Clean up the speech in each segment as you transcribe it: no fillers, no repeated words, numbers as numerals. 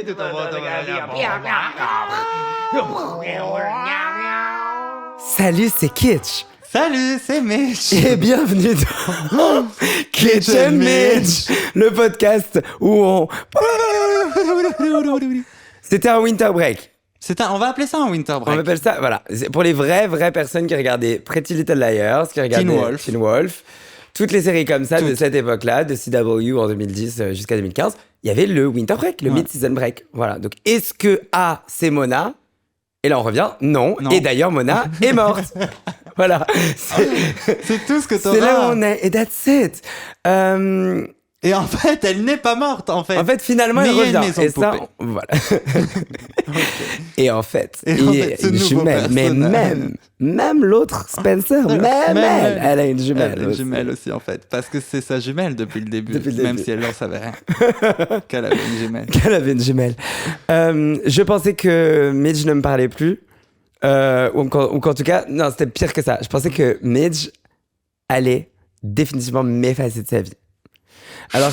de ton Salut, c'est Kitsch. Salut, c'est Mitch. Et bienvenue dans Kitsch and Mitch, le podcast où on... C'était un winter break. On va appeler ça un winter break. On appelle ça, voilà. C'est pour les vraies personnes qui regardaient Pretty Little Liars, qui regardaient Teen Wolf, toutes les séries comme ça de cette époque-là, de CW en 2010 jusqu'à 2015, il y avait le winter break, le mid-season break. Voilà. Donc, est-ce que A, c'est Mona? Et là, on revient. Non. Et d'ailleurs, Mona est morte. Voilà. C'est tout ce que t'auras. C'est là où on est. Et that's it. Et en fait, elle n'est pas morte, en fait. En fait, finalement, elle revient. Et ça, voilà. Et en fait, il y a une jumelle. Mais même l'autre, Spencer, elle a une jumelle. Elle a une jumelle aussi, en fait. Parce que c'est sa jumelle depuis le début. Même si elle n'en savait rien. Qu'elle avait une jumelle. Je pensais que Midge ne me parlait plus. Ou qu'en tout cas, non, c'était pire que ça. Je pensais que Midge allait définitivement m'effacer de sa vie. Alors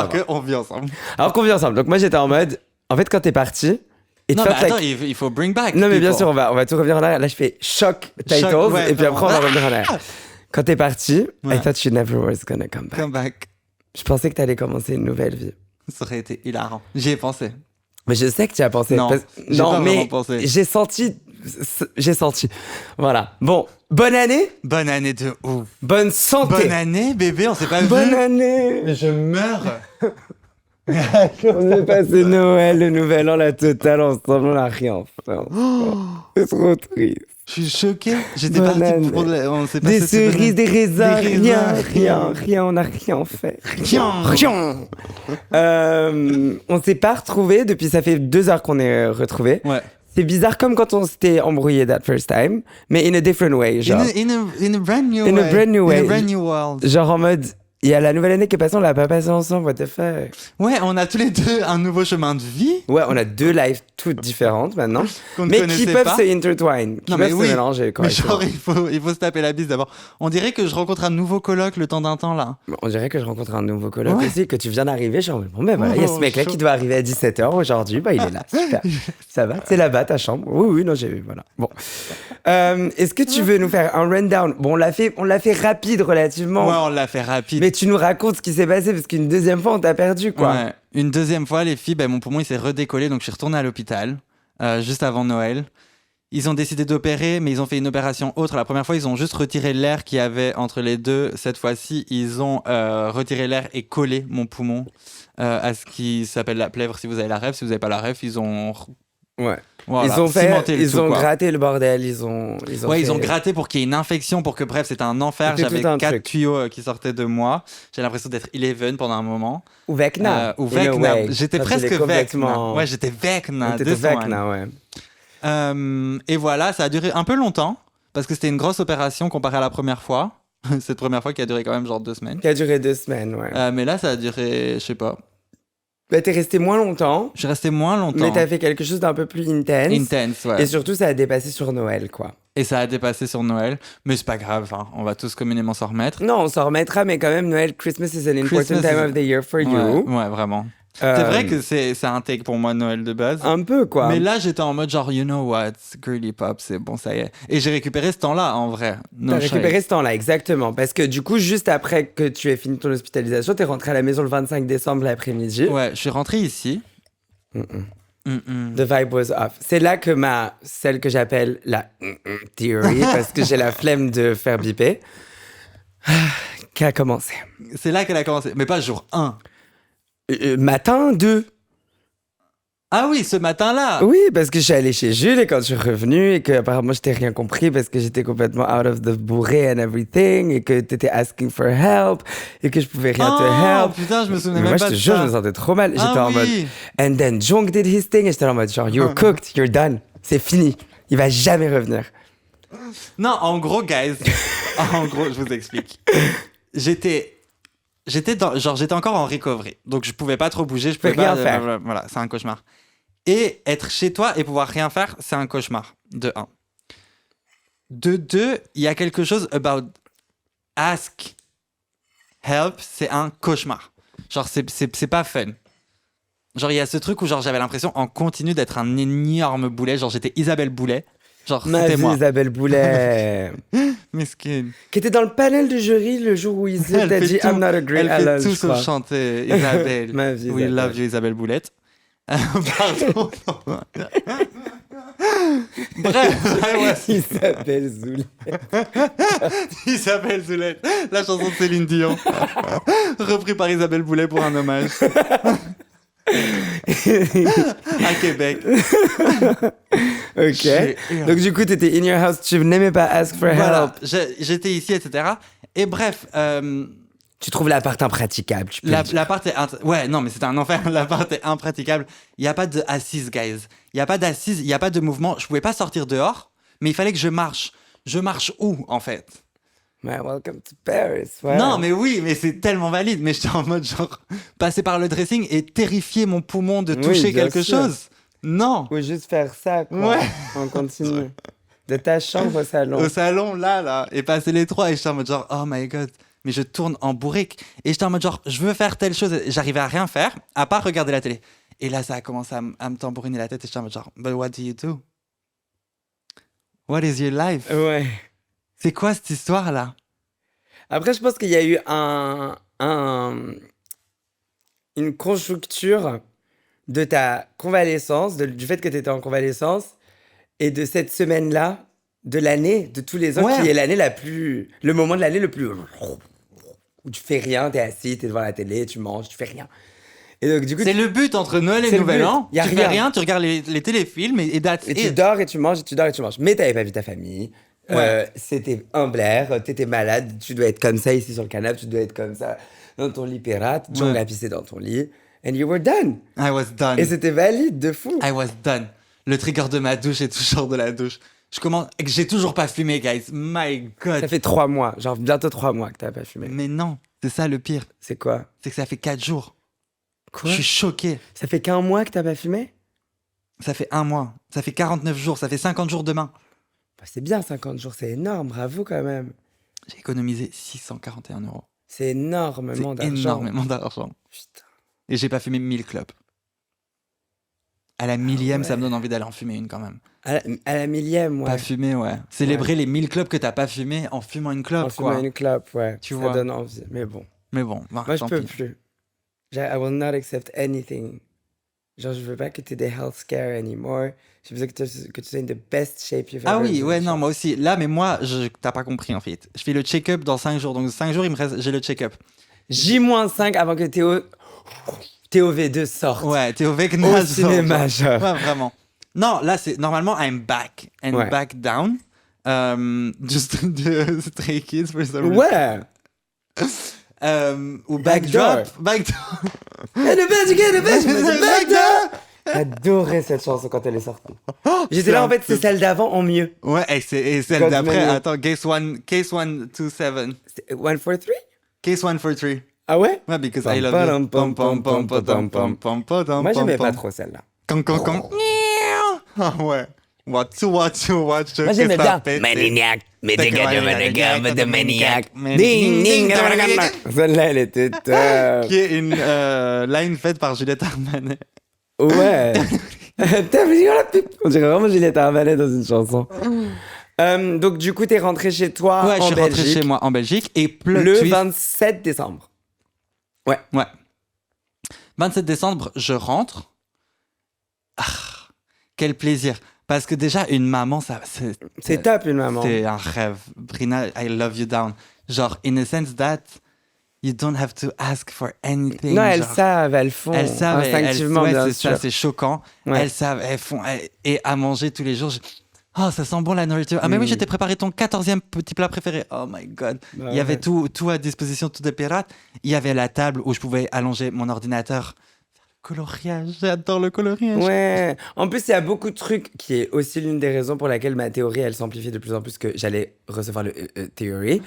qu'on vit ensemble. Alors qu'on vit ensemble. Donc moi, j'étais en mode, en fait, quand t'es parti... Non, mais attends, il faut bring back. Non, mais bien sûr, on va tout revenir en arrière. Là, je fais choc titles, et puis après, on va revenir en arrière. Quand t'es parti, I thought you never was gonna come back. Je pensais que t'allais commencer une nouvelle vie. Ça aurait été hilarant. J'y ai pensé. Mais je sais que tu as pensé. Non, mais pensé. J'ai senti. Voilà. Bon, bonne année. Bonne année de ouf. Bonne santé. Bonne année, bébé, on s'est pas vu. Bonne année. Mais je meurs. On est passé Noël, le Nouvel An, la totale ensemble, on n'a rien fait. C'est trop triste. Je suis choqué. J'étais parti pour... On s'est des cerises, des raisins, rien, on n'a rien fait. Rien. On s'est pas retrouvés depuis, ça fait 2 heures qu'on est retrouvés. Ouais. C'est bizarre comme quand on s'était embrouillé that first time, mais in a different way, genre. In a brand new way. In a brand new way. In a brand new world. Genre en mode, il y a la nouvelle année qui est passée, on l'a pas passée ensemble, what the fuck. Ouais, on a tous les deux un nouveau chemin de vie. Ouais, on a 2 lives toutes différentes maintenant, mais qui peuvent se intertwine, qui peuvent se mélanger. Mais genre, il faut se taper la bise d'abord. On dirait que je rencontre un nouveau coloc le temps d'un temps, là. On dirait que je rencontre un nouveau coloc aussi, que tu viens d'arriver. Genre, bon, ben voilà, il y a ce mec-là qui doit arriver à 17h aujourd'hui, bah il est là, super. Ça va, c'est là-bas ta chambre. Oui, non, j'ai vu, voilà. Bon. Est-ce que tu veux nous faire un rundown? Bon, on l'a fait rapide relativement. Ouais, on l'a fait rapide. Mais tu nous racontes ce qui s'est passé, parce qu'une deuxième fois, on t'a perdu, quoi. Ouais. Une deuxième fois, les filles, mon poumon il s'est redécollé, donc je suis retourné à l'hôpital juste avant Noël. Ils ont décidé d'opérer, mais ils ont fait une opération autre. La première fois, ils ont juste retiré l'air qu'il y avait entre les deux. Cette fois-ci, ils ont retiré l'air et collé mon poumon à ce qui s'appelle la plèvre. Si vous avez la rêve, si vous n'avez pas la rêve, ils ont... Ouais. Voilà, ils ont gratté le bordel, ils ont gratté pour qu'il y ait une infection, pour que bref, c'était un enfer. J'avais 4 tuyaux qui sortaient de moi. J'ai l'impression d'être Eleven pendant un moment. Ou Vecna. J'étais presque Vecna. Ouais, j'étais Vecna. T'étais Vecna, ouais. Et voilà, ça a duré un peu longtemps, parce que c'était une grosse opération comparée à la première fois. Cette première fois qui a duré quand même genre 2 semaines. Qui a duré 2 semaines, ouais. Mais là, ça a duré, je sais pas. Bah, t'es resté moins longtemps. Je suis resté moins longtemps. Mais t'as fait quelque chose d'un peu plus intense. Intense, ouais. Et surtout, ça a dépassé sur Noël, quoi. Et ça a dépassé sur Noël. Mais c'est pas grave, hein. On va tous communément s'en remettre. Non, on s'en remettra, mais quand même, Noël, Christmas is an important time of the year for you. Ouais, vraiment. C'est vrai que c'est un take pour moi, Noël de base. Un peu, quoi. Mais là, j'étais en mode genre, you know what, girly pop, c'est bon, ça y est. Et j'ai récupéré ce temps-là, en vrai. T'as récupéré ce temps-là, exactement. Parce que du coup, juste après que tu aies fini ton hospitalisation, t'es rentré à la maison le 25 décembre l'après-midi. Ouais, je suis rentré ici. The vibe was off. C'est là que celle que j'appelle la theory, parce que j'ai la flemme de faire biper, qui a commencé. C'est là qu'elle a commencé, mais pas jour 1. Matin 2. Ah oui, ce matin-là. Oui, parce que je suis allé chez Jules et quand je suis revenu et que apparemment je t'ai rien compris parce que j'étais complètement out of the bourré and everything et que t'étais asking for help et que je pouvais rien te help. Putain, je me souvenais mais même pas pas de ça. Moi, je te jure, je me sentais trop mal. J'étais en mode... And then Jung did his thing et j'étais en mode genre, you're cooked, you're done. C'est fini. Il va jamais revenir. Non, en gros, guys. En gros, je vous explique. J'étais encore en recovery. Donc, je pouvais pas trop bouger. Je pouvais rien pas faire. Voilà, c'est un cauchemar. Et être chez toi et pouvoir rien faire, c'est un cauchemar. De 1. De 2, il y a quelque chose about ask help, c'est un cauchemar. Genre, c'est pas fun. Genre, il y a ce truc où genre, j'avais l'impression en continu d'être un énorme boulet. Genre, j'étais Isabelle Boulet. Genre, c'était moi. Isabelle Boulet. Mesquine. Qui était dans le panel du jury le jour où Isabelle t'a dit I'm not a great Elle Alan, fait tout sauf chanter Isabelle. Ma vie, We Isabelle. love you, Isabelle Boulette. Pardon. Bref, Isabelle Zoulette. Isabelle Zoulette, la chanson de Céline Dion, repris par Isabelle Boulet pour un hommage. À Québec. Ok. Donc du coup, t'étais in your house, tu n'aimais pas ask for Voilà, help. j'étais ici, etc. Et bref, Tu trouves l'appart impraticable, tu peux le dire. l'appart est... Ouais, non, mais c'était un enfer. L'appart est impraticable. Il n'y a pas d'assise, guys. Il n'y a pas d'assise, il n'y a pas de mouvement. Je pouvais pas sortir dehors, mais il fallait que je marche. Je marche où, en fait? Ouais, welcome to Paris. Ouais. Non, mais oui, mais c'est tellement valide. Mais j'étais en mode, genre, passer par le dressing et terrifier mon poumon de toucher bien quelque sûr. chose. Non. Ou juste faire ça, quoi. Ouais. On continue. De ta chambre au salon. Au salon, là, et passer les trois. Et j'étais en mode, genre, oh my god. Mais je tourne en bourrique. Et j'étais en mode, genre, je veux faire telle chose. J'arrivais à rien faire, à part regarder la télé. Et là, ça a commencé à me tambouriner la tête. Et j'étais en mode, genre, but what do you do? What is your life? Ouais. C'est quoi cette histoire-là? Après, je pense qu'il y a eu une conjoncture de ta convalescence, du fait que tu étais en convalescence, et de cette semaine-là, de l'année, de tous les ans, Ouais. qui est l'année la plus... Le moment de l'année le plus... Où tu fais rien, t'es assis, t'es devant la télé, tu manges, tu fais rien. Et donc, du coup, C'est le but entre Noël et C'est le Nouvel but. An. Y a Tu fais rien. rien, tu regardes les téléfilms et that's et tu it. dors et tu manges, et tu dors et tu manges. Mais t'avais pas vu ta famille. Ouais. C'était un blaire, t'étais malade, tu dois être comme ça ici sur le canapé, tu dois être comme ça dans ton lit pirate, tu Ouais. vas pisser dans ton lit. And you were done. I was done. Et c'était valide de fou. I was done. Le trigger de ma douche est toujours de la douche. Je commence... J'ai toujours pas fumé, guys. My God. Ça fait 3 mois, genre bientôt 3 mois que t'as pas fumé. Mais non, c'est ça le pire. C'est quoi? C'est que ça fait 4 jours. Quoi? Je suis choqué. Ça fait qu'un mois que t'as pas fumé? Ça fait 1 mois. Ça fait 49 jours. Ça fait 50 jours demain. Bah, c'est bien, 50 jours, c'est énorme, bravo quand même. J'ai économisé 641 €. C'est énormément C'est d'argent. énormément d'argent. Putain. Et j'ai pas fumé 1000 clopes. À la millième, ça me donne envie d'aller en fumer une quand même. À la millième, ouais. Pas fumer, ouais. Célébrer les 1000 clopes que t'as pas fumé en fumant une clope, En fumant quoi. une clope, ouais. Tu ça vois. donne envie, mais bon. Mais bon, bah, Moi, je tant peux pis. plus. I will not accept anything. Genre, je veux pas que tu aies des health scares anymore. J'ai besoin que tu sois in the best shape you've Ah ever oui, been. ouais, non, moi aussi. Là, mais moi, t'as pas compris en fait. Je fais le check-up dans 5 jours. Donc 5 jours, il me reste, j'ai le check-up. J-5 avant que TOV2 sorte. Ouais, t'es au Vec Au cinéma, genre. Ouais, vraiment. Non, là, c'est normalement, I'm back. And Ouais. back down. Just the Stray Kids for some reason. Ouais. Ou Backdoor. backdrop. Backdoor. And the best you get, the best you get, the backdoor. J'adorais cette chanson quand elle est sortie. J'étais là, en fait, c'est celle d'avant en mieux. Ouais, et celle God's d'après, Menu. attends, Case 127. C'est 143? Case 143. Ah ouais? Ouais, because Pam, I love padam, you. pam, pam, pam, padam, pam. Moi, j'aimais pas trop celle-là. Con. Ah ouais. Watch. Moi, j'aimais bien. Maniac, mais des gars de Maniac, mais de Maniac. Ding, ding, celle-là, elle était top. Qui est une line faite par Juliette Armanet. Ouais. T'as vu la pipe? On dirait vraiment Juliette Armanet dans une chanson. Donc, du coup, t'es rentré chez toi Ouais, je en suis rentré Belgique chez moi en Belgique et plot le twist. 27 décembre. Ouais. 27 décembre, je rentre. Ah, quel plaisir. Parce que déjà, une maman, ça, C'est top, une maman. c'est un rêve. Brina, I love you down. Genre, in a sense that you don't have to ask for anything. Non, elles genre. savent, elles font. Elles savent, Instinctivement, ouais, bien c'est sûr. ça, c'est choquant. Ouais. Elles savent, elles font, et à manger tous les jours. Oh, ça sent bon la nourriture. Ah, mais oui, je t'ai préparé ton 14e petit plat préféré. Oh my god. Bah Il y avait ouais. tout à disposition, tout de pirate. Il y avait la table où je pouvais allonger mon ordinateur. Faire le coloriage, j'adore le coloriage. Ouais. En plus, il y a beaucoup de trucs qui est aussi l'une des raisons pour laquelle ma théorie, elle s'amplifie de plus en plus que j'allais recevoir le théorie.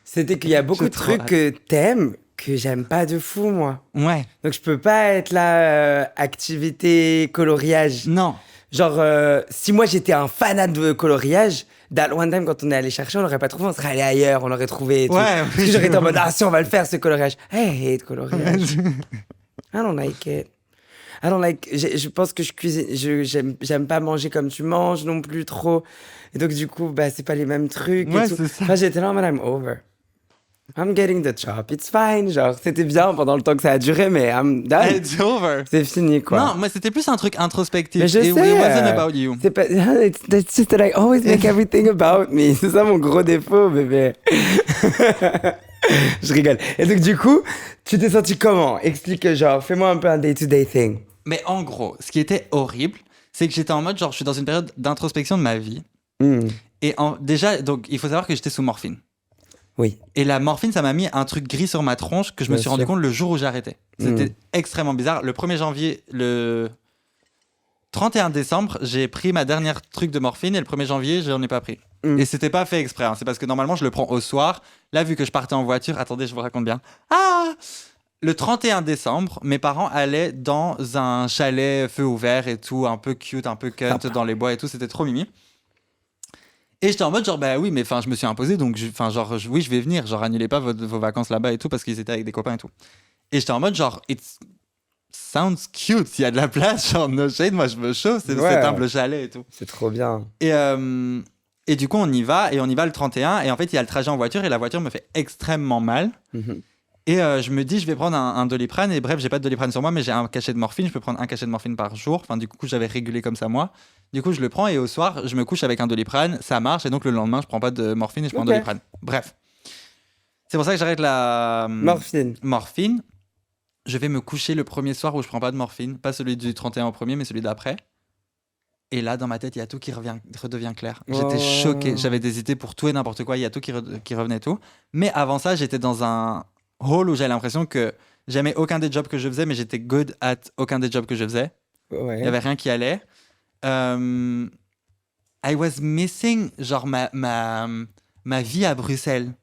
C'était qu'il y a beaucoup J'ai de trop trucs hâte. que t'aimes que j'aime pas de fou, moi. Ouais. Donc, je peux pas être là, activité, coloriage. Non. Genre, si moi j'étais un fanat de coloriage, that one time quand on est allé chercher, on l'aurait pas trouvé, on serait allé ailleurs, on l'aurait trouvé. Et tout. Ouais, Parce oui, que j'aurais été en je- mode, ah si, on va le faire ce coloriage. I hate coloriage. I don't like it. Je pense que je cuisine. J'aime pas manger comme tu manges non plus trop. Et donc, du coup, c'est pas les mêmes trucs. Ouais, et tout. c'est ça. Enfin, j'étais là, I'm over. I'm getting the chop. It's fine. Genre, c'était bien pendant le temps que ça a duré, mais I'm done. It's over. C'est fini, quoi. Non, moi, c'était plus un truc introspectif. Mais je sais. It wasn't about you. C'est pas, it's just that I always make everything about me. C'est ça mon gros défaut, bébé. Je rigole. Et donc, du coup, tu t'es senti comment? Explique, genre, fais-moi un peu un day-to-day thing. Mais en gros, ce qui était horrible, c'est que j'étais en mode, genre, je suis dans une période d'introspection de ma vie. Et déjà, donc, il faut savoir que j'étais sous morphine. Oui. Et la morphine, ça m'a mis un truc gris sur ma tronche que je me suis rendu compte le jour où j'ai arrêté. C'était extrêmement bizarre. Le 1er janvier, le 31 décembre, j'ai pris ma dernière truc de morphine et le 1er janvier, je n'en ai pas pris. Et c'était pas fait exprès. Hein. C'est parce que normalement, je le prends au soir. Là, vu que je partais en voiture, attendez, je vous raconte bien. Le 31 décembre, mes parents allaient dans un chalet feu ouvert et tout, un peu cute, un peu cut dans les bois et tout. C'était trop mimi. Et j'étais en mode genre oui, mais je me suis imposé, donc oui, je vais venir, genre annulez pas vos vacances là-bas et tout parce qu'ils étaient avec des copains et tout. Et j'étais en mode genre it sounds cute, s'il y a de la place, genre no shade, moi je me chauffe, c'est cet humble chalet et tout. C'est trop bien. Et du coup on y va le 31 et en fait il y a le trajet en voiture et la voiture me fait extrêmement mal. Et je me dis je vais prendre un Doliprane et bref j'ai pas de Doliprane sur moi mais j'ai un cachet de morphine, je peux prendre un cachet de morphine par jour, enfin du coup j'avais régulé comme ça moi. Du coup, je le prends et au soir, je me couche avec un Doliprane, ça marche, et donc le lendemain, je prends pas de morphine et je prends un Doliprane. Bref. C'est pour ça que j'arrête la morphine. Je vais me coucher le premier soir où je prends pas de morphine, pas celui du 31 au premier, mais celui d'après. Et là, dans ma tête, il y a tout qui redevient clair. J'étais choqué, j'avais des idées pour tout et n'importe quoi, il y a tout qui revenait et tout. Mais avant ça, j'étais dans un hall où j'avais l'impression que j'aimais aucun des jobs que je faisais, mais j'étais good at aucun des jobs que je faisais. Il y avait rien qui allait. I was missing genre ma vie à Bruxelles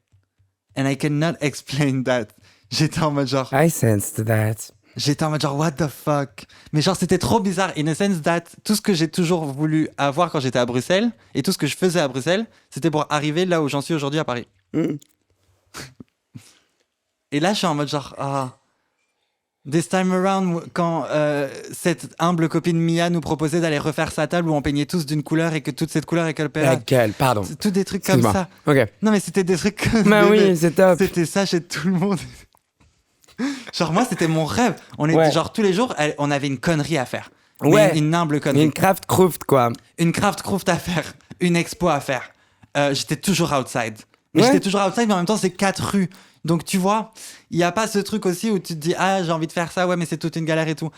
and I cannot explain that. J'étais en mode genre I sensed that. J'étais en mode genre what the fuck, mais genre c'était trop bizarre in a sense that tout ce que j'ai toujours voulu avoir quand j'étais à Bruxelles et tout ce que je faisais à Bruxelles c'était pour arriver là où j'en suis aujourd'hui à Paris. Et là je suis en mode genre this time around, quand cette humble copine Mia nous proposait d'aller refaire sa table où on peignait tous d'une couleur et que toute cette couleur est laquelle, pardon. C'est tout des trucs comme ça. Ok. Non mais c'était des trucs comme oui, c'est top. C'était ça chez tout le monde. Genre moi c'était mon rêve. On était genre tous les jours, on avait une connerie à faire. Une humble connerie. Une craft cruft quoi. Une craft cruft à faire. Une expo à faire. J'étais toujours outside. Mais j'étais toujours outside mais en même temps c'est 4 rues. Donc tu vois, il n'y a pas ce truc aussi où tu te dis j'ai envie de faire ça, ouais mais c'est toute une galère et tout.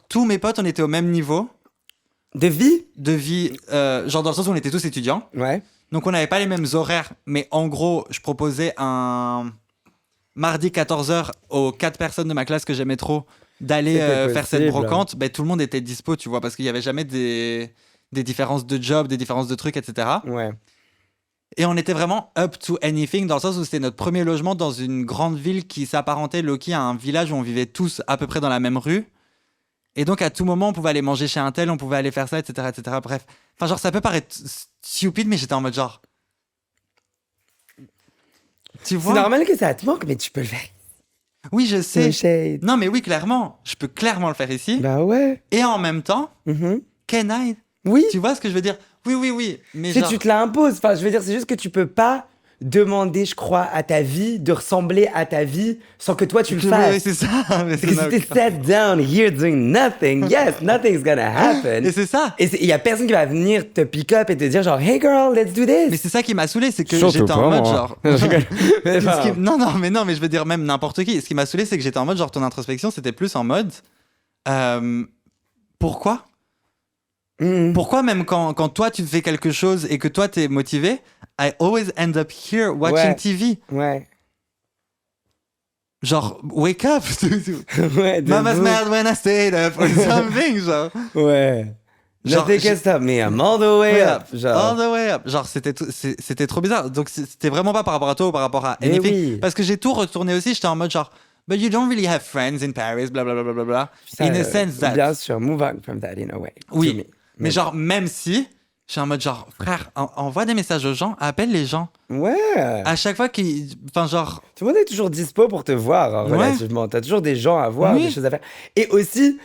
Tous mes potes, on était au même niveau. De vie, genre dans le sens où on était tous étudiants. Ouais. Donc on n'avait pas les mêmes horaires, mais en gros, je proposais un mardi 14h aux 4 personnes de ma classe que j'aimais trop d'aller faire cette brocante. Tout le monde était dispo, tu vois, parce qu'il n'y avait jamais des différences de job, des différences de trucs, etc. Ouais. Et on était vraiment up to anything dans le sens où c'était notre premier logement dans une grande ville qui s'apparentait low-key à un village où on vivait tous à peu près dans la même rue. Et donc à tout moment on pouvait aller manger chez un tel, on pouvait aller faire ça, etc. etc. Bref. Enfin genre ça peut paraître stupide mais j'étais en mode genre... Tu vois ? C'est normal que ça te manque mais tu peux le faire. Oui je sais. No shade. Non mais oui clairement. Je peux clairement le faire ici. Bah ouais. Et en même temps, can I ? Oui. Tu vois ce que je veux dire ? Oui. Mais genre... tu te l'imposes. Enfin, je veux dire, c'est juste que tu peux pas demander, je crois, à ta vie de ressembler à ta vie sans que toi tu le fasses. Oui, c'est ça. Mais c'est que si t'es sat down here doing nothing, yes, nothing's gonna happen. Et c'est ça. Et il y a personne qui va venir te pick up et te dire genre, hey girl, let's do this. Mais c'est ça qui m'a saoulé, c'est que j'étais en mode genre... Non, mais je veux dire même n'importe qui. Ce qui m'a saoulé, c'est que j'étais en mode genre ton introspection, c'était plus en mode... Pourquoi ? Pourquoi même quand toi tu fais quelque chose et que toi t'es motivé, I always end up here watching TV. Ouais. Genre, wake up. Ouais. Mama's mad when I stayed up or something, genre. Ouais. Nothing can stop me, I'm all the way up. Genre. All the way up. Genre, c'était trop bizarre. Donc, c'était vraiment pas par rapport à toi ou par rapport à anything. Oui. Parce que j'ai tout retourné aussi, j'étais en mode genre, but you don't really have friends in Paris, blablabla. Bla, bla, bla. In a sense that. Bien sûr, move on from that in a way. Oui. Mais genre, même si, je suis en mode genre, frère, envoie des messages aux gens, appelle les gens. Ouais. À chaque fois qu'ils... Enfin, genre... Tout le monde est toujours dispo pour te voir, relativement. T'as toujours des gens à voir, des choses à faire. Et aussi,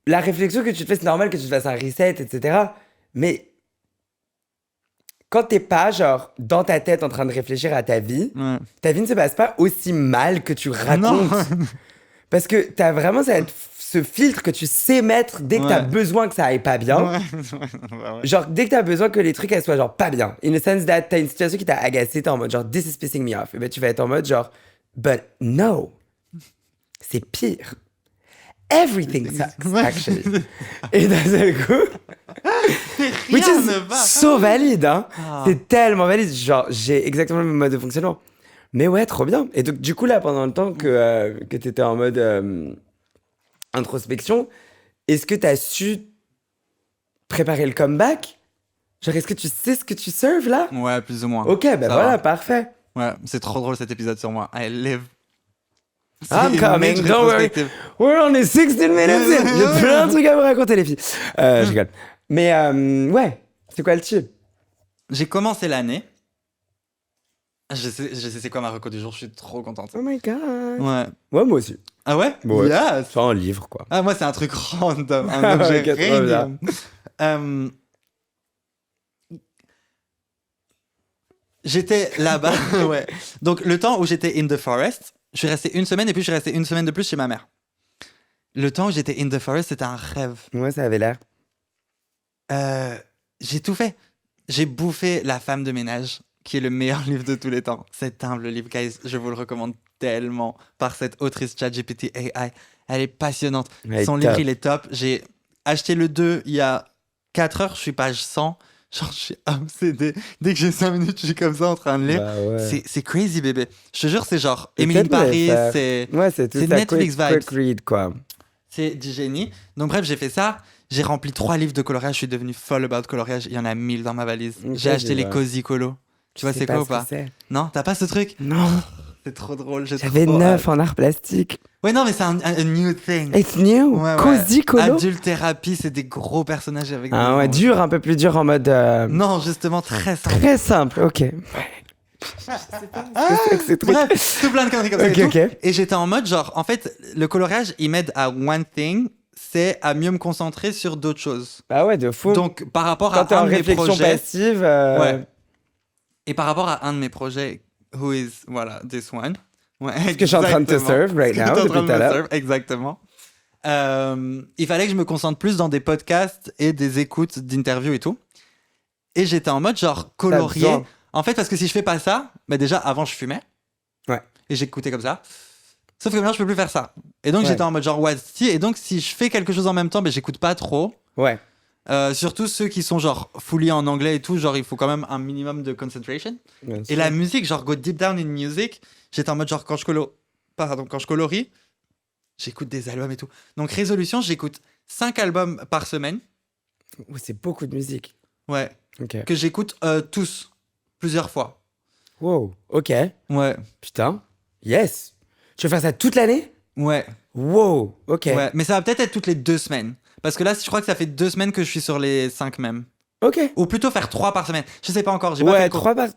la réflexion que tu te fais, c'est normal que tu te fasses un reset, etc. Mais quand t'es pas, genre, dans ta tête en train de réfléchir à ta vie ne se passe pas aussi mal que tu racontes. Parce que t'as vraiment ce filtre que tu sais mettre dès que t'as besoin que ça aille pas bien. Genre, dès que t'as besoin que les trucs, elles soient genre pas bien. In the sense that t'as une situation qui t'a agacé, t'es en mode genre, this is pissing me off. Et ben, tu vas être en mode genre, but no. C'est pire. Everything sucks, actually. Et d'un seul coup... Which is so valide, hein. C'est tellement valide. Genre, j'ai exactement le même mode de fonctionnement. Mais ouais, trop bien. Et donc, du coup, là, pendant le temps que t'étais en mode introspection, est-ce que t'as su préparer le comeback? Genre, est-ce que tu sais ce que tu serves, là? Ouais, plus ou moins. Ok, ben voilà, parfait. Ouais, c'est trop drôle cet épisode sur moi. I live. I'm coming, don't worry. We're only 16 minutes in. J'ai plein de trucs à vous raconter, les filles. Je rigole. Mais ouais, c'est quoi le tube? J'ai commencé l'année. Je sais c'est quoi ma reco du jour, je suis trop contente. Oh my god. Ouais. Ouais, moi aussi. Ah ouais? Ouais. Yes. C'est un livre, quoi. Ah, moi, c'est un truc random. Un objet random. J'étais là-bas, ouais. Donc, le temps où j'étais in the forest, je suis resté 1 semaine et puis je suis resté 1 semaine de plus chez ma mère. Le temps où j'étais in the forest, c'était un rêve. Ouais, ça avait l'air. J'ai tout fait. J'ai bouffé La femme de ménage, qui est le meilleur livre de tous les temps. C'est humble, le livre, guys. Je vous le recommande tellement par cette autrice ChatGPT AI. Elle est passionnante. Son livre, il est top. J'ai acheté le 2 il y a 4 heures. Je suis page 100. Genre, je suis obsédé. Dès que j'ai 5 minutes, je suis comme ça en train de lire. Bah ouais. C'est crazy, bébé. Je te jure, c'est genre Emily Paris. C'est Netflix vibes. Quick read, quoi. C'est du génie. Donc, bref, j'ai fait ça. J'ai rempli 3 livres de coloriage. Je suis devenu folle about coloriage. Il y en a 1000 dans ma valise. J'ai acheté les Cozy Colo. Tu vois, c'est quoi ou pas? Non, t'as pas ce truc? Non. C'est trop drôle. J'avais 9 en art plastique. Ouais, non, mais c'est un new thing. It's new. Ouais, Cozy Colo. Adulte thérapie, c'est des gros personnages avec. Ah ouais, dur, un peu plus dur en mode. Non, justement, très simple. Très simple, ok. Je sais pas. C'est trop. Bref, tout plein de conneries comme ça. Ok. Et j'étais en mode, genre, en fait, le coloriage, il m'aide à one thing, c'est à mieux me concentrer sur d'autres choses. Bah ouais, de fou. Donc, par rapport quand à un de mes réflexion projets. passive. Ouais. Et par rapport à un de mes projets, who is, voilà, this one. Ouais, ce que je suis en train de te serve right now, depuis tout à l'heure. Exactement. Il fallait que je me concentre plus dans des podcasts et des écoutes d'interviews et tout. Et j'étais en mode genre colorier. En fait, parce que si je fais pas ça, bah déjà avant je fumais. Ouais. Et j'écoutais comme ça. Sauf que maintenant je peux plus faire ça. Et donc j'étais en mode genre what's Et donc si je fais quelque chose en même temps, bah, j'écoute pas trop. Ouais. Surtout ceux qui sont genre fully en anglais et tout, genre il faut quand même un minimum de concentration. Bien et sûr. la musique, genre go deep down in music, j'étais en mode genre quand je colorie, j'écoute des albums et tout. Donc résolution, j'écoute 5 albums par semaine. Oh, c'est beaucoup de musique. Ouais. Ok. Que j'écoute tous, plusieurs fois. Wow, ok. Ouais. Putain, yes. Tu veux faire ça toute l'année? Ouais. Wow, ok. Ouais, mais ça va peut-être être toutes les 2 semaines. Parce que là, je crois que ça fait 2 semaines que je suis sur les 5 même. Ok. Ou plutôt faire 3 par semaine. Je sais pas encore. J'ai ouais, pas fait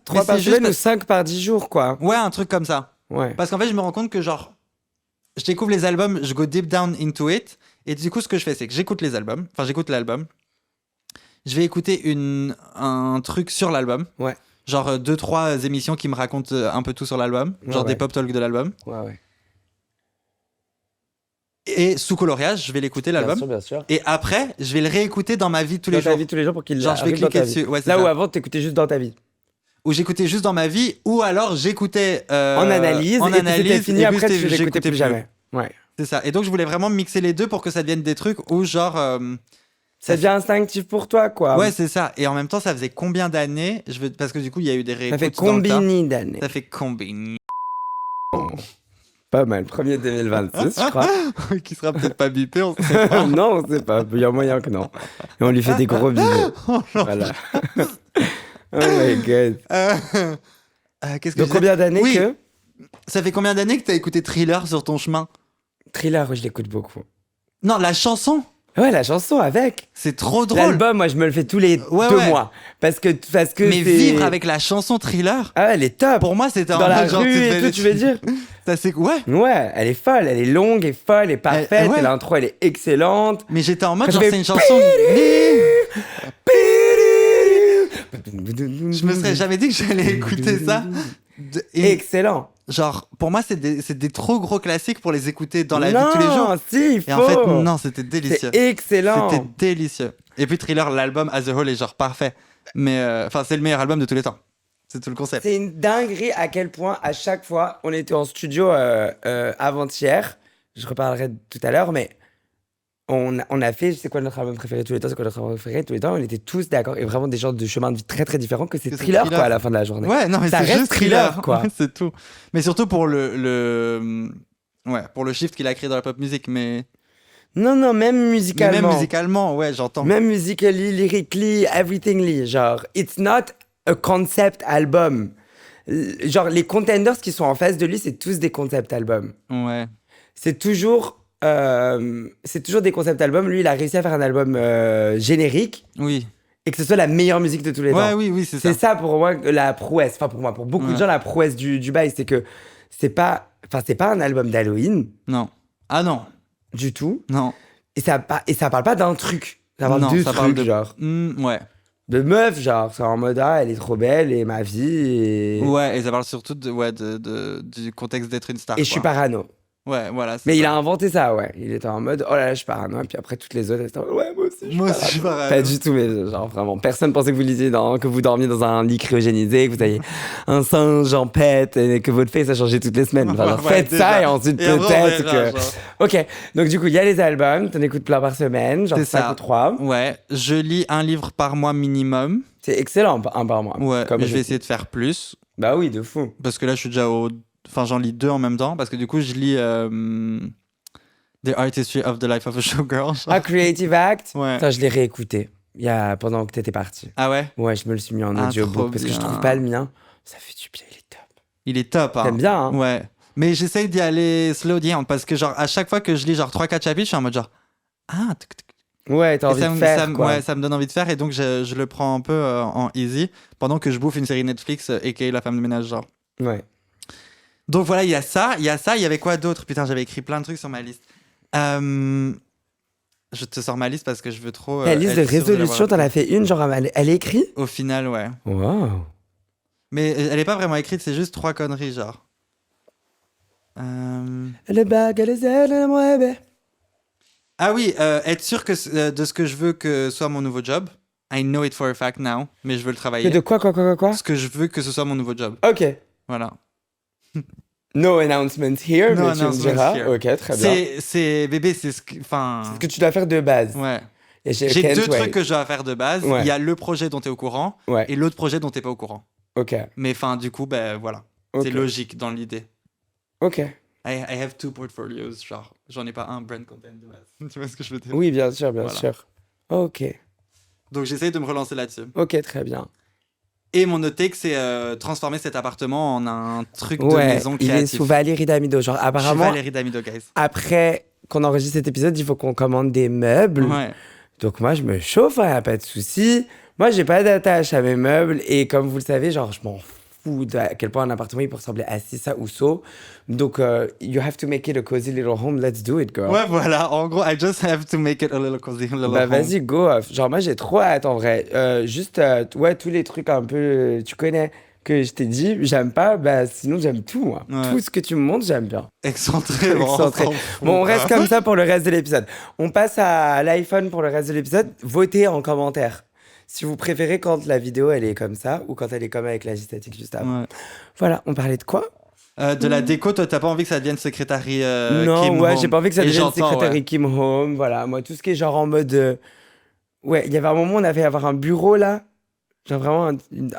3 par semaine ou 5 par 10 jours, quoi. Ouais, un truc comme ça. Ouais. Parce qu'en fait, je me rends compte que genre, je découvre les albums, je go deep down into it. Et du coup, ce que je fais, c'est que j'écoute les albums. Enfin, j'écoute l'album. Je vais écouter un truc sur l'album. Ouais. Genre 2-3 émissions qui me racontent un peu tout sur l'album. Genre des pop talks de l'album. Ouais. Et sous coloriage, je vais l'écouter l'album. Bien sûr. Et après, je vais le réécouter dans ma vie tous les jours. Dans ta vie tous les jours pour qu'il genre, je vais cliquer dessus. Ouais, là où avant, t'écoutais juste dans ta vie. Ou j'écoutais juste dans ma vie, ou alors j'écoutais en analyse, et c'était fini, après tu l'écoutais plus jamais. Ouais. C'est ça. Et donc je voulais vraiment mixer les deux pour que ça devienne des trucs où genre ça devient instinctif pour toi, quoi. Ouais, c'est ça. Et en même temps, ça faisait combien d'années parce que du coup, il y a eu des réécoutes. Ça fait combien d'années? Ça fait combien? Pas mal. 1er 2026, je crois. Qui sera peut-être pas bipé, on sait pas. Non, on sait pas. Il y a moyen que non. Et on lui fait des gros bisous. Voilà. Oh my god. Qu'est-ce que donc combien d'années que... Ça fait combien d'années que t'as écouté Thriller sur ton chemin? Thriller, je l'écoute beaucoup. Non, la chanson. Ouais, la chanson avec. C'est trop drôle. L'album, moi, je me le fais tous les 2 mois. Parce que mais vivre avec la chanson Thriller. Ah, elle est top. Pour moi, c'était dans la rue et tout, tu veux dire. Ça, c'est ouais. Ouais, elle est folle, elle est longue et folle et parfaite. Et l'intro, elle est excellente. Mais j'étais en mode, genre, c'est une chanson. Je me serais jamais dit que j'allais écouter ça. Excellent. Genre, pour moi, c'est des trop gros classiques pour les écouter dans la vie de tous les jours. Non, si, il faut. Et en fait, non, c'était délicieux. C'est excellent. C'était délicieux. Et puis Thriller, l'album as a whole est genre parfait. Mais c'est le meilleur album de tous les temps. C'est tout le concept. C'est une dinguerie à quel point, à chaque fois, on était en studio avant-hier. Je reparlerai tout à l'heure, mais on a fait, c'est quoi notre album préféré tous les temps, c'est quoi notre album préféré tous les temps. On était tous d'accord, et vraiment des gens de chemin de vie très très différents, que c'est Thriller, quoi, à la fin de la journée. Ouais, non, mais ça c'est reste juste Thriller, quoi. C'est tout. Mais surtout pour pour le shift qu'il a créé dans la pop music, mais... Non, même musicalement. Même musicalement, ouais, j'entends. Même musically, lyrically, everythingly, genre, it's not a concept album. Genre, les contenders qui sont en face de lui, c'est tous des concept albums. Ouais. C'est toujours des concept albums. Lui, il a réussi à faire un album générique. Oui. Et que ce soit la meilleure musique de tous les temps. Oui, c'est ça. C'est ça pour moi la prouesse. Enfin, pour moi, pour beaucoup de gens, la prouesse du bail, c'est que c'est pas un album d'Halloween. Non. Ah non. Du tout. Non. Et ça parle pas d'un truc. Ça parle de trucs, genre. Ouais. De meuf, genre, c'est en mode, elle est trop belle et ma vie. Et... Ouais, et ça parle surtout du contexte d'être une star. Et je suis parano. Ouais, voilà. Mais il a inventé ça, ouais. Il était en mode, oh là là, je suis parano. Et puis après, toutes les autres, elles étaient en mode, ouais, moi aussi, je suis parano. Pas du tout, mais genre, vraiment, personne pensait que que vous dormiez dans un lit cryogénisé, que vous ayez un singe en pète et que votre face a changé toutes les semaines. Enfin, faites ça et ensuite peut-être que... Ok, donc du coup, il y a les albums, t'en écoutes plein par semaine, genre 5 ou 3. Ouais, je lis un livre par mois minimum. C'est excellent, un par mois. Ouais, mais je vais essayer de faire plus. Bah oui, de fou. Parce que là, je suis déjà Enfin, j'en lis 2 en même temps, parce que du coup, je lis The Artistry of the Life of a Showgirl. Creative Act. Ouais. Ça, je l'ai réécouté pendant que t'étais parti. Ah ouais? Ouais, je me le suis mis en audiobook parce que je trouve pas le mien. Ça fait du bien, il est top. Il est top, hein. T'aimes bien, hein? Ouais. Mais j'essaye d'y aller slow down, parce que genre, à chaque fois que je lis genre 3-4 chapitres, je suis en mode genre... Ouais, t'as envie de faire, quoi. Ouais, ça me donne envie de faire, et donc je le prends un peu en easy, pendant que je bouffe une série Netflix, a.k.a. La femme de ménage, genre. Ouais. Donc voilà, il y a ça, il y avait quoi d'autre? Putain, j'avais écrit plein de trucs sur ma liste. Je te sors ma liste parce que je veux trop... Ta liste de résolutions, t'en as fait une, genre elle est écrite? Au final, ouais. Wow. Mais elle est pas vraiment écrite, c'est juste 3 conneries, genre. Ah oui, être sûr que, de ce que je veux que soit mon nouveau job. I know it for a fact now, mais je veux le travailler. Mais de quoi? Ce que je veux que ce soit mon nouveau job. Ok. Voilà. No announcement here, no mais tu me diras. Here. Ok, très bien. C'est bébé, c'est ce que tu dois faire de base. Ouais. Et j'ai 2 trucs que je dois faire de base. Ouais. Il y a le projet dont tu es au courant et l'autre projet dont tu n'es pas au courant. Ok. Mais enfin, du coup, ben voilà. Okay. C'est logique dans l'idée. Ok. I have 2 portfolios, genre, j'en ai pas un brand content de base. Tu vois ce que je veux dire? Oui, bien sûr, bien sûr. Ok. Donc j'essaye de me relancer là-dessus. Ok, très bien. Et mon autre take, c'est transformer cet appartement en un truc de maison créatif. Il est sous Valérie Damido, genre apparemment. Je suis Valérie Damido, guys. Après qu'on enregistre cet épisode, il faut qu'on commande des meubles. Ouais. Donc moi, je me chauffe, hein, y a pas de souci. Moi, j'ai pas d'attache à mes meubles et comme vous le savez, genre, je m'en fou à quel point un appartement il peut ressembler à ça ou ça. Donc, you have to make it a cozy little home. Let's do it, girl. Ouais, voilà. En gros, I just have to make it a little cozy little home. Bah, vas-y, go. Genre, moi, j'ai trop hâte, en vrai. Juste, ouais, tous les trucs un peu, tu connais, que je t'ai dit, j'aime pas, bah, sinon, j'aime tout, moi. Ouais. Tout ce que tu me montres, j'aime bien. Excentré. Bon, on reste comme ça pour le reste de l'épisode. On passe à l'iPhone pour le reste de l'épisode. Votez en commentaire si vous préférez quand la vidéo, elle est comme ça ou quand elle est comme avec la statique juste avant. Ouais. Voilà, on parlait de quoi? De la déco, toi, t'as pas envie que ça devienne secrétaire non, Kim ouais, Home. J'ai pas envie que ça devienne secrétaire Kim Home. Voilà, moi, tout ce qui est genre en mode... Ouais, il y avait un moment où on avait avoir un bureau, là. Genre vraiment